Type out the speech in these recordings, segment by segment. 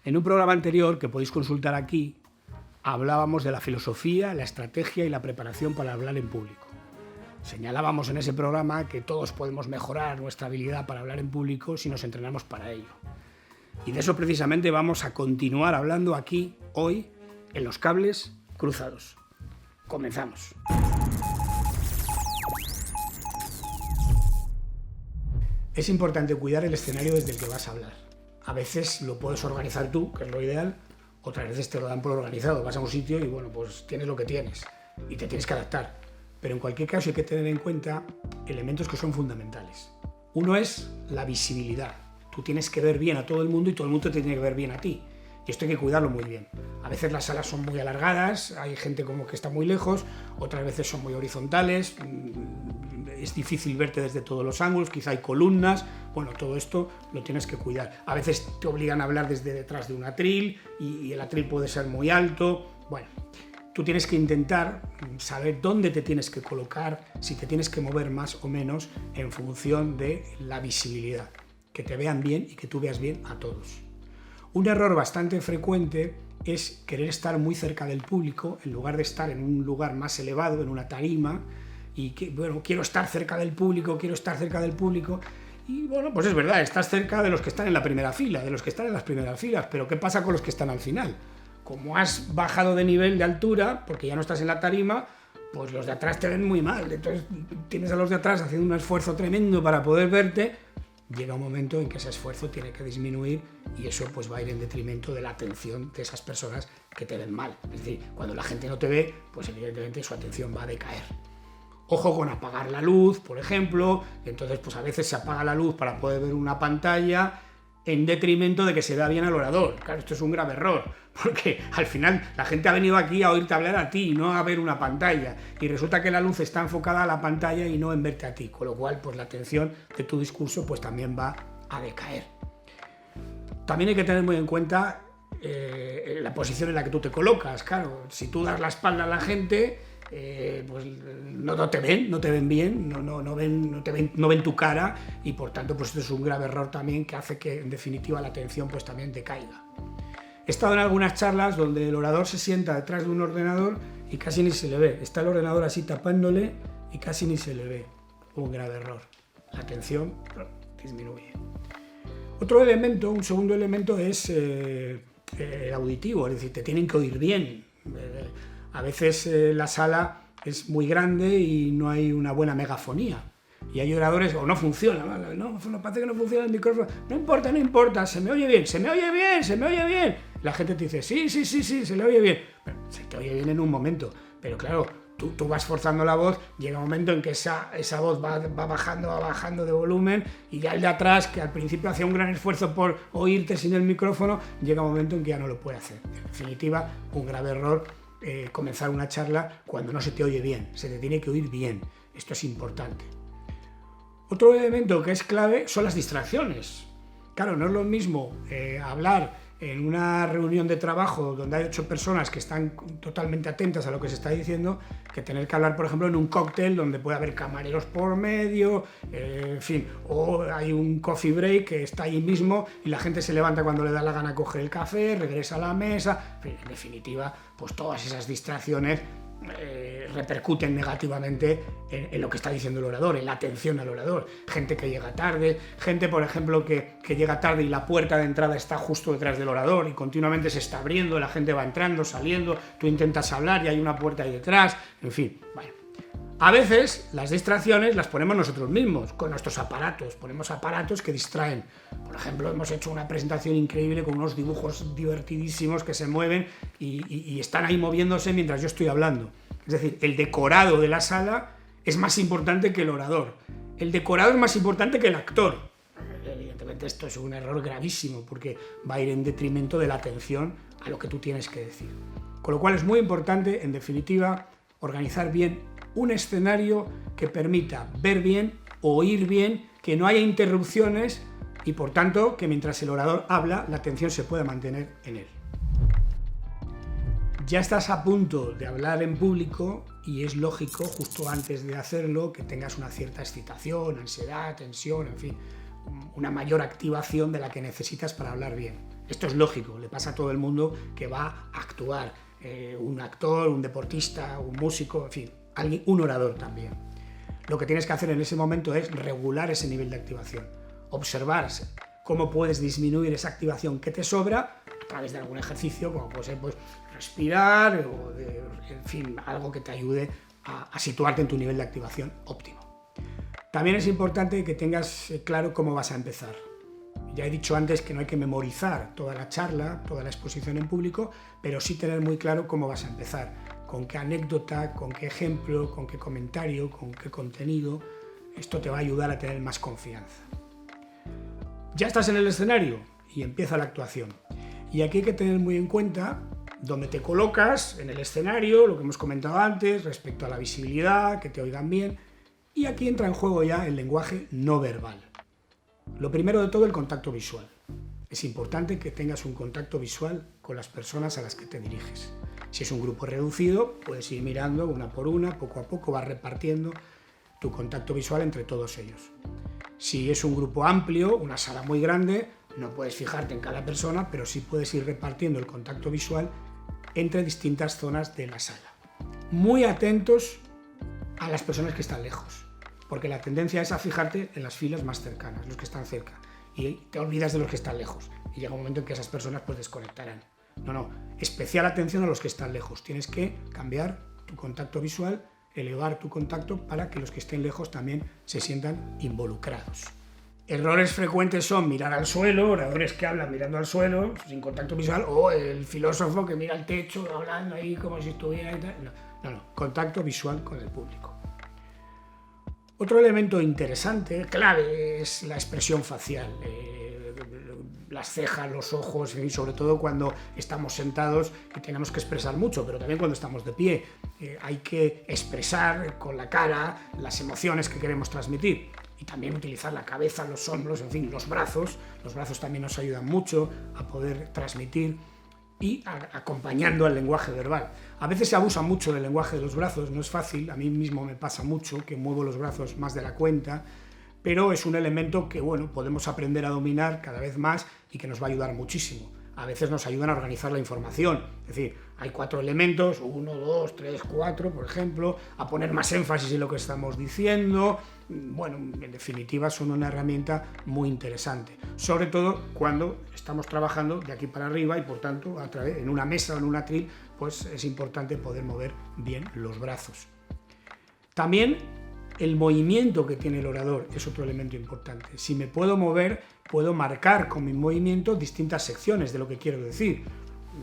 En un programa anterior, que podéis consultar aquí, hablábamos de la filosofía, la estrategia y la preparación para hablar en público. Señalábamos en ese programa que todos podemos mejorar nuestra habilidad para hablar en público si nos entrenamos para ello. Y de eso precisamente vamos a continuar hablando aquí, hoy, en Los Cables Cruzados. Comenzamos. Es importante cuidar el escenario desde el que vas a hablar. A veces lo puedes organizar tú, que es lo ideal, otras veces te lo dan por organizado. Vas a un sitio y bueno, pues tienes lo que tienes y te tienes que adaptar. Pero en cualquier caso hay que tener en cuenta elementos que son fundamentales. Uno es la visibilidad. Tú tienes que ver bien a todo el mundo y todo el mundo te tiene que ver bien a ti. Y esto hay que cuidarlo muy bien. A veces las salas son muy alargadas, hay gente como que está muy lejos, otras veces son muy horizontales, es difícil verte desde todos los ángulos, quizá hay columnas, bueno, todo esto lo tienes que cuidar. A veces te obligan a hablar desde detrás de un atril y el atril puede ser muy alto. Bueno, tú tienes que intentar saber dónde te tienes que colocar, si te tienes que mover más o menos en función de la visibilidad, que te vean bien y que tú veas bien a todos. Un error bastante frecuente es querer estar muy cerca del público en lugar de estar en un lugar más elevado, en una tarima, y que, bueno, quiero estar cerca del público, y bueno, pues es verdad, estás cerca de los que están en la primera fila, de los que están en las primeras filas, pero ¿qué pasa con los que están al final? Como has bajado de nivel de altura, porque ya no estás en la tarima, pues los de atrás te ven muy mal, entonces tienes a los de atrás haciendo un esfuerzo tremendo para poder verte. Llega un momento en que ese esfuerzo tiene que disminuir y eso pues va a ir en detrimento de la atención de esas personas que te ven mal. Es decir, cuando la gente no te ve, pues evidentemente su atención va a decaer. Ojo con apagar la luz, por ejemplo. Entonces pues a veces se apaga la luz para poder ver una pantalla en detrimento de que se vea bien al orador. Claro, esto es un grave error, porque al final la gente ha venido aquí a oírte hablar a ti, no a ver una pantalla, y resulta que la luz está enfocada a la pantalla y no en verte a ti, con lo cual pues la atención de tu discurso pues también va a decaer. También hay que tener muy en cuenta la posición en la que tú te colocas. Claro, si tú das la espalda a la gente, pues no te ven bien, no ven tu cara, y por tanto pues esto es un grave error también que hace que en definitiva la atención pues también decaiga. He estado en algunas charlas donde el orador se sienta detrás de un ordenador y casi ni se le ve, está el ordenador así tapándole y casi ni se le ve. Un grave error, la atención disminuye. Un segundo elemento es el auditivo, es decir, te tienen que oír bien. A veces la sala es muy grande y no hay una buena megafonía. Y hay oradores, o no funciona, no, parece que no funciona el micrófono. No importa, se me oye bien. La gente te dice, sí, se le oye bien. Pero se te oye bien en un momento, pero claro, tú vas forzando la voz, llega un momento en que esa voz va bajando de volumen, y ya el de atrás, que al principio hacía un gran esfuerzo por oírte sin el micrófono, llega un momento en que ya no lo puede hacer. En definitiva, un grave error. Comenzar una charla cuando no se te oye bien, se te tiene que oír bien, esto es importante. Otro elemento que es clave son las distracciones. Claro, no es lo mismo hablar en una reunión de trabajo donde hay 8 personas que están totalmente atentas a lo que se está diciendo, que tener que hablar, por ejemplo, en un cóctel donde puede haber camareros por medio, en fin, o hay un coffee break que está ahí mismo y la gente se levanta cuando le da la gana a coger el café, regresa a la mesa, en definitiva, pues todas esas distracciones repercuten negativamente en lo que está diciendo el orador, en la atención al orador. Gente que llega tarde, gente, por ejemplo, que llega tarde y la puerta de entrada está justo detrás del orador y continuamente se está abriendo, la gente va entrando, saliendo, tú intentas hablar y hay una puerta ahí detrás, en fin, bueno. A veces las distracciones las ponemos nosotros mismos, con nuestros aparatos, ponemos aparatos que distraen. Por ejemplo, hemos hecho una presentación increíble con unos dibujos divertidísimos que se mueven y están ahí moviéndose mientras yo estoy hablando. Es decir, el decorado de la sala es más importante que el orador. El decorado es más importante que el actor. Evidentemente esto es un error gravísimo porque va a ir en detrimento de la atención a lo que tú tienes que decir. Con lo cual es muy importante, en definitiva, organizar bien un escenario que permita ver bien, oír bien, que no haya interrupciones y, por tanto, que mientras el orador habla, la atención se pueda mantener en él. Ya estás a punto de hablar en público y es lógico, justo antes de hacerlo, que tengas una cierta excitación, ansiedad, tensión, en fin, una mayor activación de la que necesitas para hablar bien. Esto es lógico, le pasa a todo el mundo que va a actuar, un actor, un deportista, un músico, en fin, un orador también. Lo que tienes que hacer en ese momento es regular ese nivel de activación, observar cómo puedes disminuir esa activación que te sobra a través de algún ejercicio, como puede ser pues, respirar o, en fin, algo que te ayude a situarte en tu nivel de activación óptimo. También es importante que tengas claro cómo vas a empezar. Ya he dicho antes que no hay que memorizar toda la charla, toda la exposición en público, pero sí tener muy claro cómo vas a empezar, con qué anécdota, con qué ejemplo, con qué comentario, con qué contenido. Esto te va a ayudar a tener más confianza. Ya estás en el escenario y empieza la actuación. Y aquí hay que tener muy en cuenta dónde te colocas en el escenario, lo que hemos comentado antes, respecto a la visibilidad, que te oigan bien. Y aquí entra en juego ya el lenguaje no verbal. Lo primero de todo, el contacto visual. Es importante que tengas un contacto visual con las personas a las que te diriges. Si es un grupo reducido, puedes ir mirando una por una, poco a poco vas repartiendo tu contacto visual entre todos ellos. Si es un grupo amplio, una sala muy grande, no puedes fijarte en cada persona, pero sí puedes ir repartiendo el contacto visual entre distintas zonas de la sala. Muy atentos a las personas que están lejos, porque la tendencia es a fijarte en las filas más cercanas, los que están cerca, y te olvidas de los que están lejos, y llega un momento en que esas personas pues desconectarán. No, especial atención a los que están lejos, tienes que cambiar tu contacto visual, elevar tu contacto para que los que estén lejos también se sientan involucrados. Errores frecuentes son mirar al suelo, oradores que hablan mirando al suelo, sin contacto visual, o el filósofo que mira al techo, hablando ahí como si estuviera y tal. No, contacto visual con el público. Otro elemento interesante, clave, es la expresión facial. Las cejas, los ojos, y sobre todo cuando estamos sentados y tenemos que expresar mucho, pero también cuando estamos de pie. Hay que expresar con la cara las emociones que queremos transmitir. Y también utilizar la cabeza, los hombros, en fin, los brazos. Los brazos también nos ayudan mucho a poder transmitir y acompañando al lenguaje verbal. A veces se abusa mucho del lenguaje de los brazos, no es fácil, a mí mismo me pasa mucho que muevo los brazos más de la cuenta, pero es un elemento que bueno, podemos aprender a dominar cada vez más y que nos va a ayudar muchísimo. A veces nos ayudan a organizar la información, es decir, hay 4 elementos, 1, 2, 3, 4, por ejemplo, a poner más énfasis en lo que estamos diciendo. Bueno, en definitiva son una herramienta muy interesante, sobre todo cuando estamos trabajando de aquí para arriba y por tanto en una mesa o en un atril, pues es importante poder mover bien los brazos. También el movimiento que tiene el orador es otro elemento importante. Si me puedo mover, puedo marcar con mi movimiento distintas secciones de lo que quiero decir.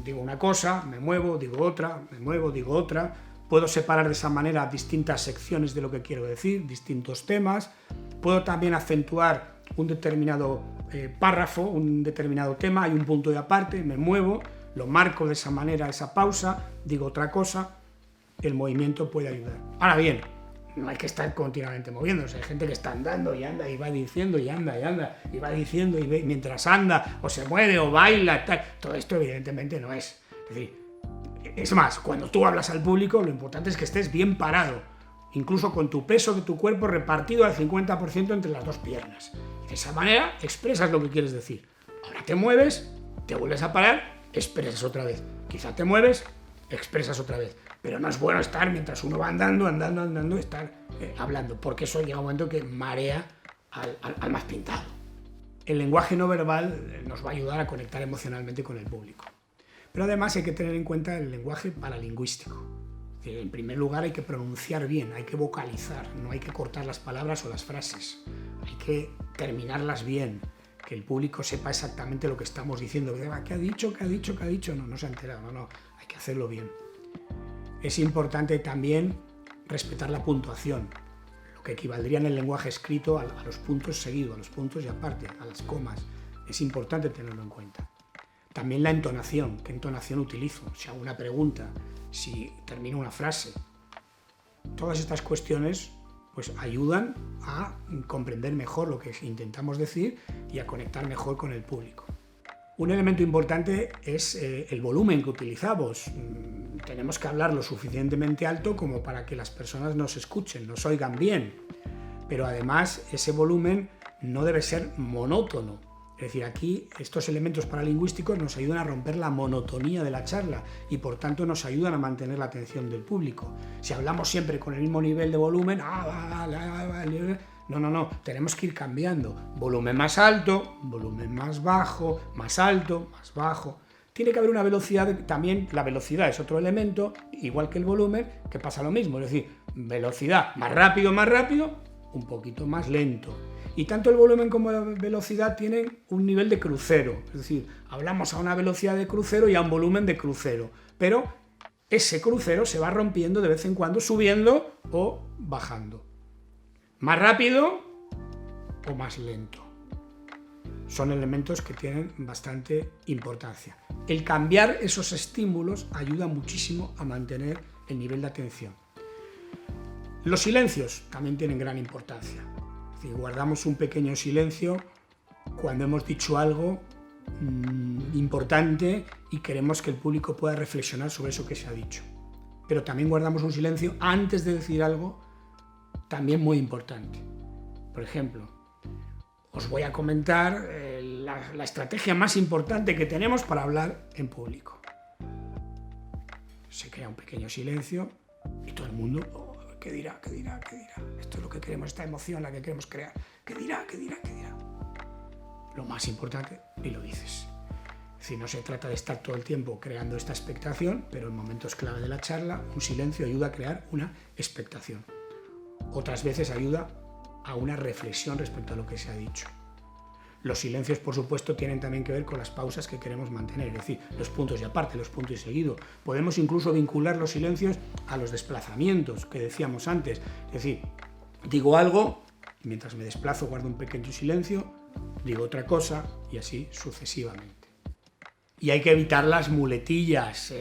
Digo una cosa, me muevo, digo otra, me muevo, digo otra. Puedo separar de esa manera distintas secciones de lo que quiero decir, distintos temas. Puedo también acentuar un determinado párrafo, un determinado tema, hay un punto de aparte, me muevo, lo marco de esa manera, esa pausa, digo otra cosa. El movimiento puede ayudar. Ahora bien, no hay que estar continuamente moviéndose. Hay gente que está andando y anda y va diciendo y anda y anda y va diciendo y ve, mientras anda o se mueve o baila, tal. Todo esto evidentemente no es. Es decir, es más, cuando tú hablas al público lo importante es que estés bien parado, incluso con tu peso de tu cuerpo repartido al 50% entre las dos piernas. Y de esa manera expresas lo que quieres decir. Ahora te mueves, te vuelves a parar, expresas otra vez. Quizá te mueves, expresas otra vez. Pero no es bueno estar mientras uno va andando, estar hablando, porque eso llega un momento que marea al más pintado. El lenguaje no verbal nos va a ayudar a conectar emocionalmente con el público. Pero además hay que tener en cuenta el lenguaje paralingüístico. En primer lugar hay que pronunciar bien, hay que vocalizar, no hay que cortar las palabras o las frases. Hay que terminarlas bien, que el público sepa exactamente lo que estamos diciendo. ¿Qué ha dicho? ¿Qué ha dicho? ¿Qué ha dicho? No se ha enterado, no, hay que hacerlo bien. Es importante también respetar la puntuación, lo que equivaldría en el lenguaje escrito a los puntos seguidos, a los puntos y aparte, a las comas. Es importante tenerlo en cuenta. También la entonación, qué entonación utilizo, si hago una pregunta, si termino una frase. Todas estas cuestiones pues, ayudan a comprender mejor lo que intentamos decir y a conectar mejor con el público. Un elemento importante es el volumen que utilizamos. Tenemos que hablar lo suficientemente alto como para que las personas nos escuchen, nos oigan bien. Pero además ese volumen no debe ser monótono. Es decir, aquí estos elementos paralingüísticos nos ayudan a romper la monotonía de la charla y por tanto nos ayudan a mantener la atención del público. Si hablamos siempre con el mismo nivel de volumen, no, tenemos que ir cambiando. Volumen más alto, volumen más bajo, más alto, más bajo. Tiene que haber una velocidad, también la velocidad es otro elemento, igual que el volumen, que pasa lo mismo. Es decir, velocidad más rápido, un poquito más lento. Y tanto el volumen como la velocidad tienen un nivel de crucero. Es decir, hablamos a una velocidad de crucero y a un volumen de crucero. Pero ese crucero se va rompiendo de vez en cuando, subiendo o bajando. Más rápido o más lento. Son elementos que tienen bastante importancia. El cambiar esos estímulos ayuda muchísimo a mantener el nivel de atención. Los silencios también tienen gran importancia. Es decir, guardamos un pequeño silencio cuando hemos dicho algo importante y queremos que el público pueda reflexionar sobre eso que se ha dicho. Pero también guardamos un silencio antes de decir algo también muy importante. Por ejemplo, os voy a comentar la estrategia más importante que tenemos para hablar en público. Se crea un pequeño silencio y todo el mundo, ¿qué dirá? Esto es lo que queremos, esta emoción la que queremos crear. ¿Qué dirá? Lo más importante, y lo dices. Es decir, no se trata de estar todo el tiempo creando esta expectación, pero en momentos clave de la charla, un silencio ayuda a crear una expectación. Otras veces ayuda a una reflexión respecto a lo que se ha dicho. Los silencios, por supuesto, tienen también que ver con las pausas que queremos mantener, es decir, los puntos y aparte, los puntos y seguido. Podemos incluso vincular los silencios a los desplazamientos que decíamos antes. Es decir, digo algo, y mientras me desplazo guardo un pequeño silencio, digo otra cosa y así sucesivamente. Y hay que evitar las muletillas.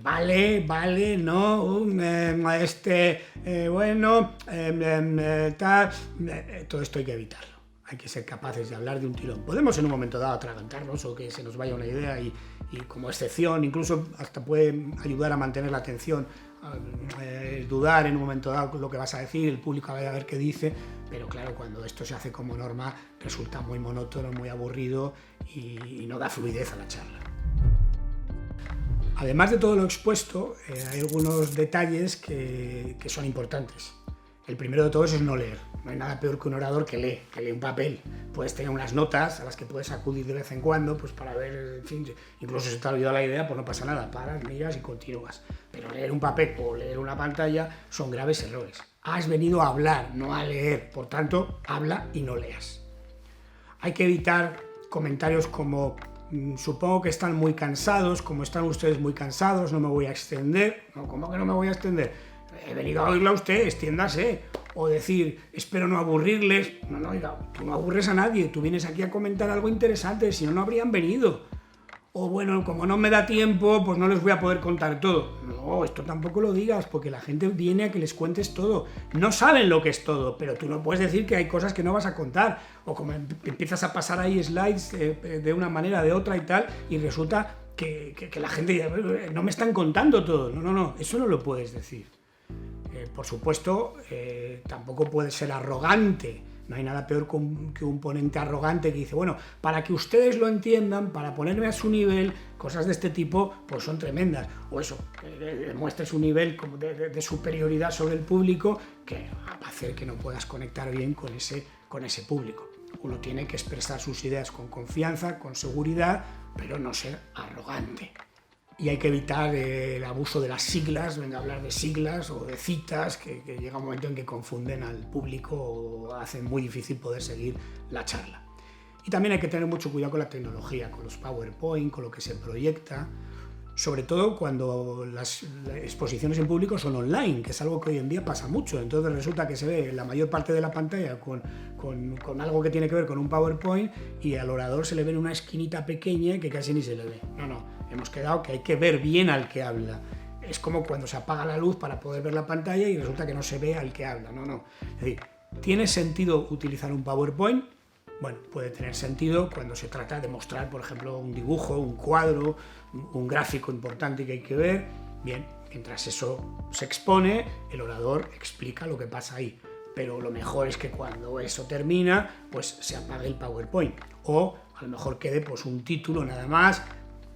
Vale, no, tal. Todo esto hay que evitarlo. Hay que ser capaces de hablar de un tirón. Podemos en un momento dado atragantarnos o que se nos vaya una idea y como excepción, incluso hasta puede ayudar a mantener la atención, dudar en un momento dado lo que vas a decir, el público va a ver qué dice, pero claro, cuando esto se hace como norma resulta muy monótono, muy aburrido y no da fluidez a la charla. Además de todo lo expuesto, hay algunos detalles que son importantes. El primero de todos es no leer. No hay nada peor que un orador que lee un papel. Puedes tener unas notas a las que puedes acudir de vez en cuando, pues para ver, en fin, incluso si te ha olvidado la idea, pues no pasa nada, paras, miras y continúas. Pero leer un papel o leer una pantalla son graves errores. Has venido a hablar, no a leer, por tanto, habla y no leas. Hay que evitar comentarios como supongo que están muy cansados, como están ustedes muy cansados, no me voy a extender. No, ¿cómo que no me voy a extender? He venido a oírlo a usted, extiéndase. O decir, espero no aburrirles. No, oiga, tú no aburres a nadie, tú vienes aquí a comentar algo interesante, si no, no habrían venido. O bueno, como no me da tiempo, pues no les voy a poder contar todo. No, esto tampoco lo digas, porque la gente viene a que les cuentes todo. No saben lo que es todo, pero tú no puedes decir que hay cosas que no vas a contar. O como empiezas a pasar ahí slides de una manera, de otra y tal, y resulta que la gente no me están contando todo. No, eso no lo puedes decir. Por supuesto, tampoco puede ser arrogante. No hay nada peor que un ponente arrogante que dice, bueno, para que ustedes lo entiendan, para ponerme a su nivel, cosas de este tipo, pues son tremendas. O eso, que demuestre su nivel de superioridad sobre el público, que va a hacer que no puedas conectar bien con ese público. Uno tiene que expresar sus ideas con confianza, con seguridad, pero no ser arrogante. Y hay que evitar el abuso de las siglas, hablar de siglas o de citas, que llega un momento en que confunden al público o hacen muy difícil poder seguir la charla. Y también hay que tener mucho cuidado con la tecnología, con los PowerPoint, con lo que se proyecta, sobre todo cuando las exposiciones en público son online, que es algo que hoy en día pasa mucho. Entonces resulta que se ve la mayor parte de la pantalla con algo que tiene que ver con un PowerPoint y al orador se le ve en una esquinita pequeña que casi ni se le ve. No. Hemos quedado que hay que ver bien al que habla. Es como cuando se apaga la luz para poder ver la pantalla y resulta que no se ve al que habla. No. Es decir, ¿tiene sentido utilizar un PowerPoint? Bueno, puede tener sentido cuando se trata de mostrar, por ejemplo, un dibujo, un cuadro, un gráfico importante que hay que ver. Bien, mientras eso se expone, el orador explica lo que pasa ahí. Pero lo mejor es que cuando eso termina, pues se apague el PowerPoint. O A lo mejor quede pues un título nada más,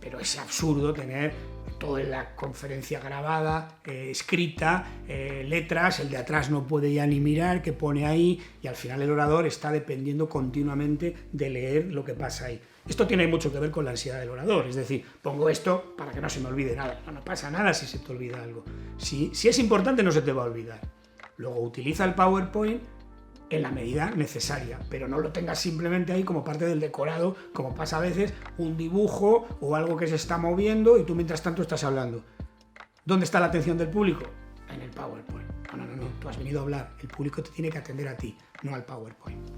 pero es absurdo tener toda la conferencia grabada, escrita, letras, el de atrás no puede ya ni mirar qué pone ahí y al final el orador está dependiendo continuamente de leer lo que pasa ahí. Esto tiene mucho que ver con la ansiedad del orador, es decir, pongo esto para que no se me olvide nada. No pasa nada si se te olvida algo. Si es importante no se te va a olvidar. Luego utiliza el PowerPoint en la medida necesaria, pero no lo tengas simplemente ahí como parte del decorado, como pasa a veces, un dibujo o algo que se está moviendo y tú mientras tanto estás hablando. ¿Dónde está la atención del público? En el PowerPoint. No, tú has venido a hablar, el público te tiene que atender a ti, no al PowerPoint.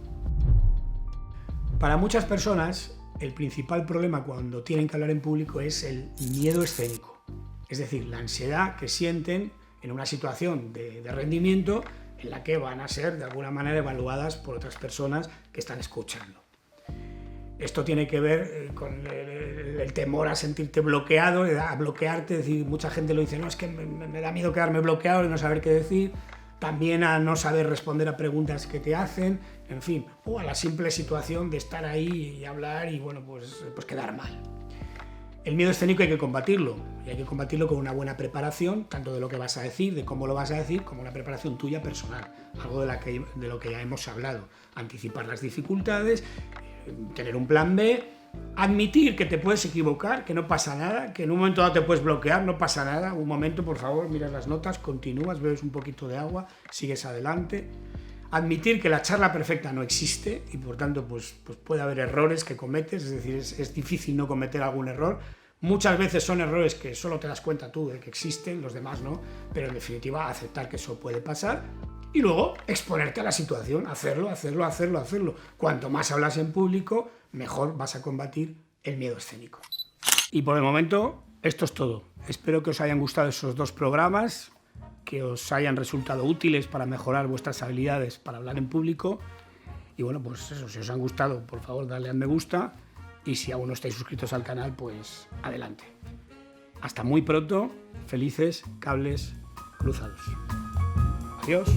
Para muchas personas, el principal problema cuando tienen que hablar en público es el miedo escénico, es decir, la ansiedad que sienten en una situación de rendimiento en la que van a ser de alguna manera evaluadas por otras personas que están escuchando. Esto tiene que ver con el temor a sentirte bloqueado, a bloquearte, es decir, mucha gente lo dice, no, es que me da miedo quedarme bloqueado y no saber qué decir, también a no saber responder a preguntas que te hacen, en fin, o a la simple situación de estar ahí y hablar y bueno, pues quedar mal. El miedo escénico hay que combatirlo, y hay que combatirlo con una buena preparación, tanto de lo que vas a decir, de cómo lo vas a decir, como una preparación tuya personal, algo de lo que ya hemos hablado, anticipar las dificultades, tener un plan B, admitir que te puedes equivocar, que no pasa nada, que en un momento dado te puedes bloquear, no pasa nada, un momento por favor, miras las notas, continúas, bebes un poquito de agua, sigues adelante. Admitir que la charla perfecta no existe y por tanto pues puede haber errores que cometes, es decir, es difícil no cometer algún error. Muchas veces son errores que solo te das cuenta tú de que existen, los demás no, pero en definitiva aceptar que eso puede pasar y luego exponerte a la situación, hacerlo. Cuanto más hablas en público, mejor vas a combatir el miedo escénico. Y por el momento, esto es todo. Espero que os hayan gustado esos 2 programas, que os hayan resultado útiles para mejorar vuestras habilidades para hablar en público. Y bueno, pues eso, si os han gustado, por favor, dadle al me gusta. Y si aún no estáis suscritos al canal, pues adelante. Hasta muy pronto, felices cables cruzados. Adiós.